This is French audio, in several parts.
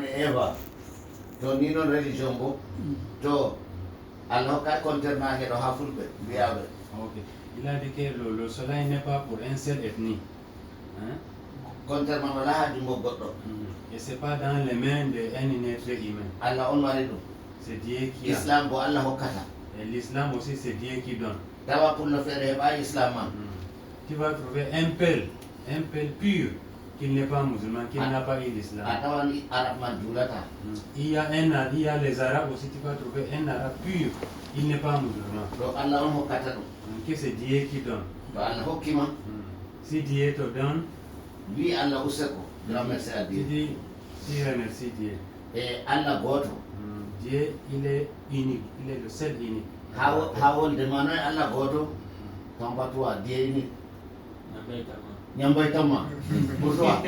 woni Eva to ni non religion bo to Allah hokkat concernage ɗo ha fulɓe mbiyaɓe. Ok. Il a dit que le soleil n'est pas pour un seul ethnie. Hein? Concernant wala ha jungo goɗɗo. Et c'est pas dans les mains d'un être humain. Allah on wari ɗum. C'est Dieu qui a. Islam bo Allah hokkata. Et l'islam aussi, c'est Dieu qui donne. Tawa pour le faire heɓa islam man. Tu vas trouver un peuple pur, qui n'est pas musulman, qui n'a pas eu l'islam. A tawani arab man julata. Il y a les arabes aussi, tu vas trouver un arabe pur, il n'est pas musulman. To Allah on hokkata ɗum. Que c'est Dieu qui donne. To Allah hokkima. Si Dieu te donne, wi Allah useko remercie à tu Dieu. dis, tu remercies Dieu. E Allah goto. Dieu, il est unique, il est le seul unique. Ha wolde ma noy Allah goto tampatuwa Dieu unique. Nyambay tama. Pour toi.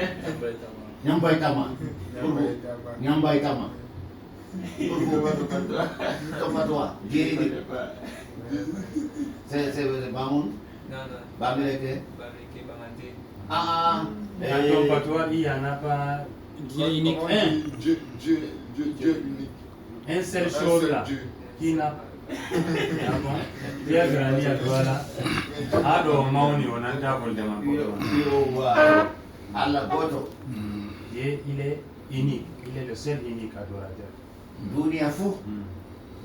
Nyambay tama. Nyambay tama. Tampatuwa Dieu unique. C'est Bamoun. Bamileke. Ah. Dans ton patois, il n'y en a pas Dieu unique. Dieu unique. Un seul chose là qui n'a Ah bon? Tu as grandi à Douala. Ado Mauni, on a table de Allah goto. Dieu, il est unique. Il est le seul unique adorateur. Dunia fou.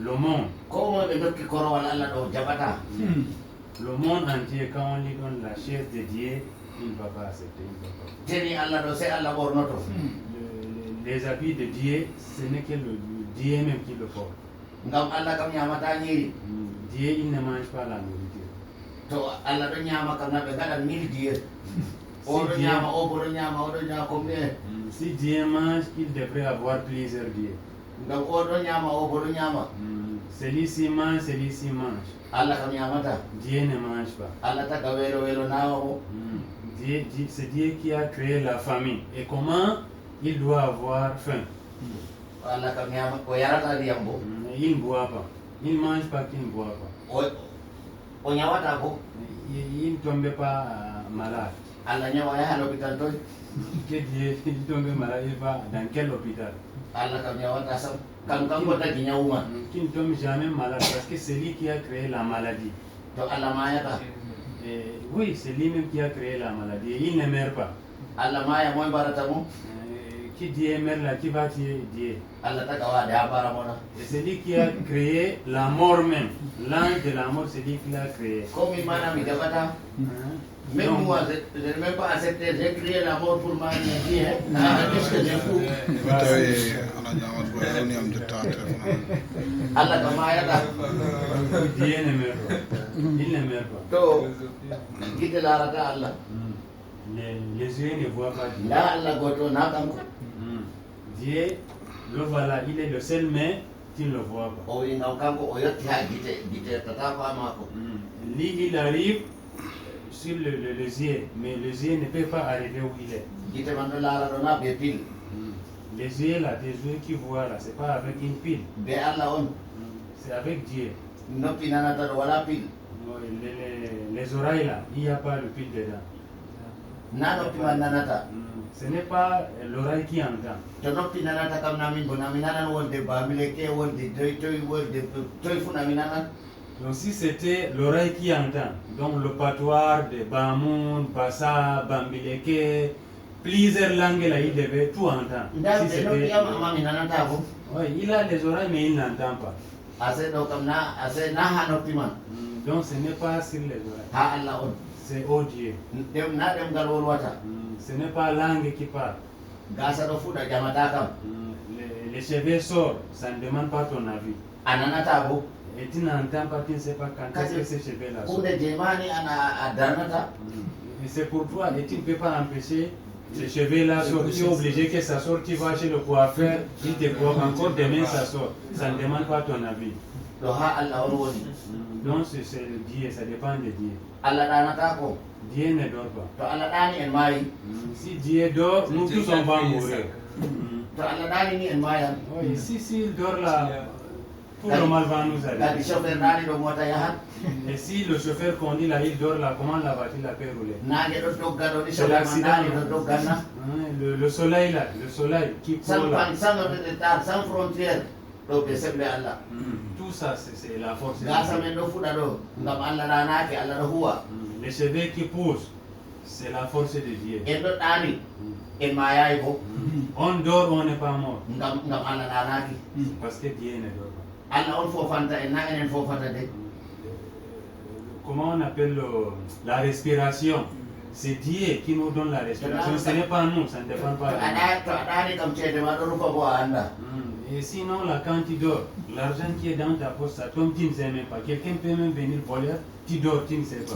Le monde. Comment le dokki korowal Allah do jabata. Le monde entier, quand on lui donne la chaise de Dieu, il ne va pas accepter. Teni Allah do c'est Allah bornoto. Les habits de Dieu, ce n'est que le Dieu même qui le porte. Ngam Allah kam nyamata nyiri. Dieu, il ne mange pas la nourriture. To Allah do nyama kam na be gadan mil Dieu. O do nyama o do nyama combien? Si Dieu mange, il devrait avoir plusieurs dieux. Ngam o do nyama o do nyama. Celui-ci mange, celui-ci mange. Allah kam nyamata. Dieu ne mange pas. Allah ta welo nawa mo. C'est Dieu qui a créé la famille. Et comment il doit avoir faim? Allah kam nyama ko yarata diyambo. Il ne boit pas. Il ne mange pas qu'il ne boit pas. O nyawata ko. Il ne tombe pas malade. Allah nyawa ya l'hôpital toy. Que Dieu, il tombe malade, il va dans quel hôpital? Allah kam nyawata sam. Kam ko tagi nyawuma. Qui ne tombe jamais malade parce que c'est lui qui a créé la maladie. To Allah mayata. Oui, c'est lui-même qui a créé la maladie. Il ne meurt pas. Allah maya moy barata mo. Qui Dieu meurt là, qui va tuer Dieu? Allah ta kawa da baramona. Et c'est lui qui a créé la mort même. L'ange de la mort, c'est lui qui l'a créé. Comme il m'a mis jabata. Même moi, je n'ai même pas accepté. J'ai crié la mort pour ma vie. Qu'est-ce que j'ai fou? Allah kamayata. Dieu ne meurt pas. Il ne meurt pas. To guide la rata Allah. Les yeux ne voient pas Dieu. La Allah goto na kanko. Dieu, le voilà, il est le seul, mais tu ne le vois pas. O ina kanko o yotti ha gite tata ko amako. Lui, il arrive sur les yeux, mais les yeux ne peuvent pas arriver où il est. Gite mando la rata na be pile. Les yeux là, tes yeux qui voient là, c'est pas avec une pile. Be Allah on. C'est avec Dieu. Noppi nanata wala pile. Les oreilles là, il n'y a pas de pile dedans. Na noppi man nanata. Ce n'est pas l'oreille qui entend. To noppi nanata kam namin bo namin nanan wonde bamileke wonde toy wonde toy fu namin nanan. Donc si c'était l'oreille qui entend, donc le patois de Bamoun, Bassa, Bambileke, plusieurs langues là, il devait tout entendre. Si c'était... Oui, il a les oreilles mais il n'entend pas. Donc ce n'est pas sur les oreilles. C'est au Dieu. Ce n'est pas la langue qui parle. Les cheveux sortent, ça ne demande pas ton avis. Et tu n'entends pas, tu ne sais pas quand est-ce que ces cheveux-là sortent. Et c'est pour toi, et tu ne peux pas empêcher ces cheveux-là sortent. Tu es obligé que ça sorte, tu vas chez le coiffeur, il te coiffe encore demain, ça sort. Ça ne demande pas ton avis. Donc c'est Dieu, ça dépend de Dieu. Dieu ne dort pas. Si Dieu dort, nous tous on va mourir. Oui, si il dort là, tout le mal va nous arriver. Et si le chauffeur conduit là, il dort là, comment la voiture la peut rouler? C'est l'accident. Le soleil là, le soleil qui court là. Sans frontière. Tout ça, c'est la force de Dieu. Les cheveux qui poussent, c'est la force de Dieu. On dort, on n'est pas mort. Parce que Dieu ne dort pas. Comment on appelle la respiration? C'est Dieu qui nous donne la respiration. Ce n'est pas nous, ça ne dépend pas de nous. Et sinon, là, quand tu dors, l'argent qui est dans ta poche, ça tombe, tu ne sais même pas. Quelqu'un peut même venir voler, tu dors, tu ne sais pas.